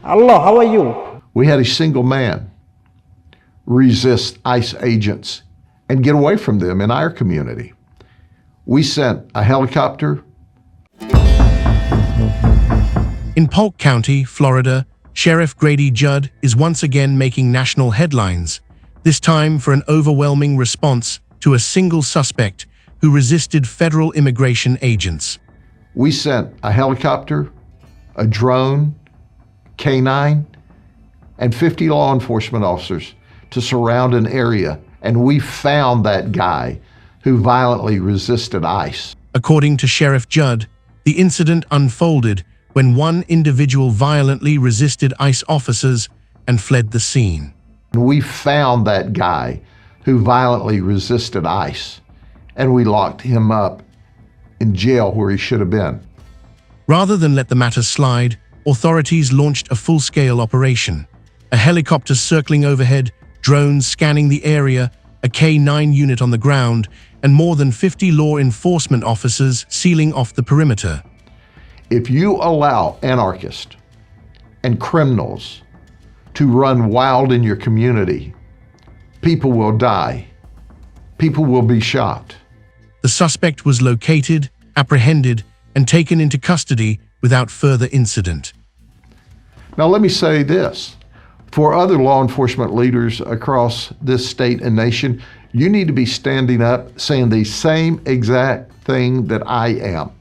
Allah, how are you? We had a single man resist ICE agents and get away from them in our community. We sent a helicopter. In Polk County, Florida, Sheriff Grady Judd is once again making national headlines, this time for an overwhelming response to a single suspect who resisted federal immigration agents. We sent a helicopter, a drone, K-9, and 50 law enforcement officers to surround an area, and we found that guy who violently resisted ICE. According to Sheriff Judd, the incident unfolded when one individual violently resisted ICE officers and fled the scene. We found that guy who violently resisted ICE, and we locked him up in jail where he should have been. Rather than let the matter slide, authorities launched a full-scale operation. A helicopter circling overhead, drones scanning the area, a K-9 unit on the ground, and more than 50 law enforcement officers sealing off the perimeter. If you allow anarchists and criminals to run wild in your community, people will die. People will be shot. The suspect was located, apprehended, and taken into custody without further incident. Now let me say this. For other law enforcement leaders across this state and nation, you need to be standing up saying the same exact thing that I am.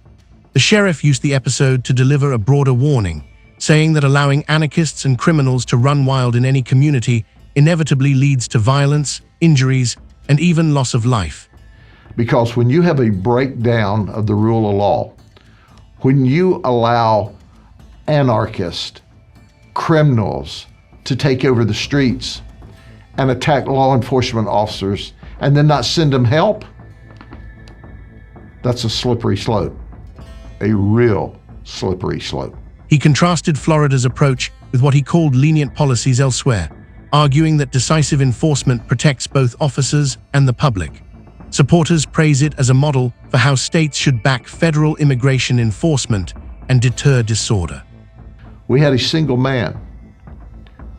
The sheriff used the episode to deliver a broader warning, saying that allowing anarchists and criminals to run wild in any community inevitably leads to violence, injuries, and even loss of life. Because when you have a breakdown of the rule of law, when you allow anarchists, criminals to take over the streets and attack law enforcement officers and then not send them help, that's a slippery slope, a real slippery slope. He contrasted Florida's approach with what he called lenient policies elsewhere, arguing that decisive enforcement protects both officers and the public. Supporters praise it as a model for how states should back federal immigration enforcement and deter disorder. We had a single man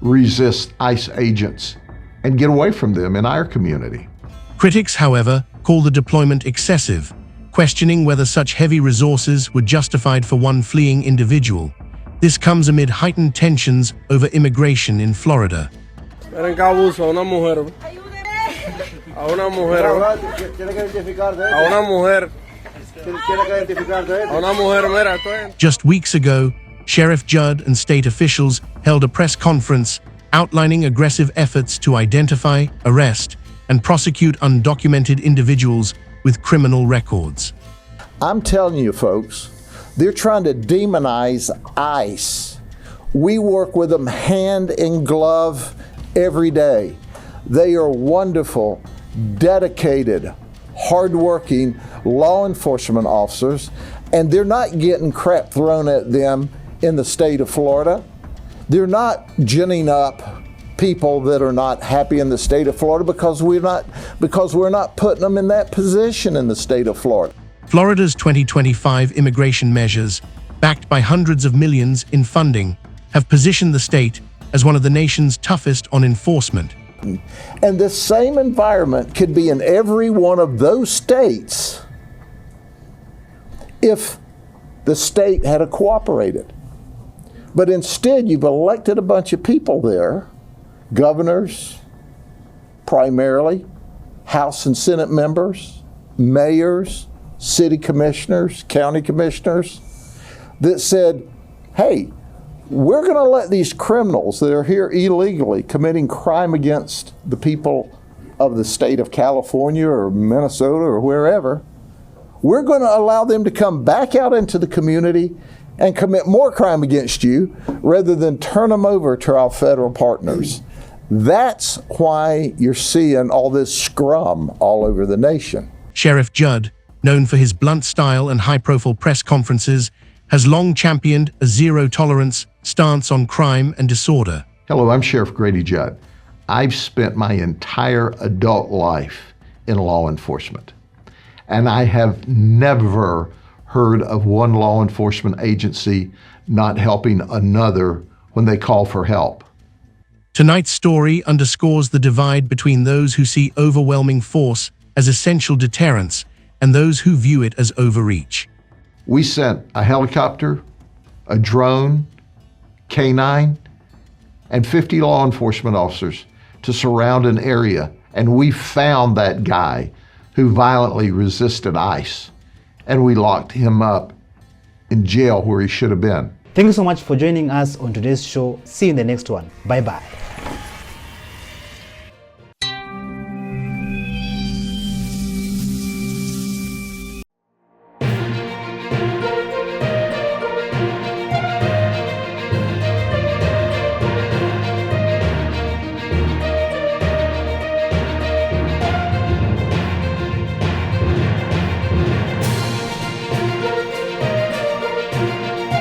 resist ICE agents and get away from them in our community. Critics, however, call the deployment excessive, questioning whether such heavy resources were justified for one fleeing individual. This comes amid heightened tensions over immigration in Florida. Just weeks ago, Sheriff Judd and state officials held a press conference outlining aggressive efforts to identify, arrest, and prosecute undocumented individuals with criminal records. I'm telling you, folks, they're trying to demonize ICE. We work with them hand in glove every day. They are wonderful, dedicated, hardworking law enforcement officers, and they're not getting crap thrown at them in the state of Florida. They're not ginning up people that are not happy in the state of Florida because we're not putting them in that position in the state of Florida. Florida's 2025 immigration measures, backed by hundreds of millions in funding, have positioned the state as one of the nation's toughest on enforcement. And this same environment could be in every one of those states if the state had cooperated. But instead, you've elected a bunch of people there, governors, primarily, House and Senate members, mayors, city commissioners, county commissioners, that said, hey, we're going to let these criminals that are here illegally committing crime against the people of the state of California or Minnesota or wherever, we're going to allow them to come back out into the community and commit more crime against you rather than turn them over to our federal partners. That's why you're seeing all this scrum all over the nation. Sheriff Judd, known for his blunt style and high-profile press conferences, has long championed a zero-tolerance stance on crime and disorder. Hello, I'm Sheriff Grady Judd. I've spent my entire adult life in law enforcement, and I have never heard of one law enforcement agency not helping another when they call for help. Tonight's story underscores the divide between those who see overwhelming force as essential deterrence and those who view it as overreach. We sent a helicopter, a drone, K-9, and 50 law enforcement officers to surround an area, and we found that guy who violently resisted ICE, and we locked him up in jail where he should have been. Thank you so much for joining us on today's show. See you in the next one. Bye-bye.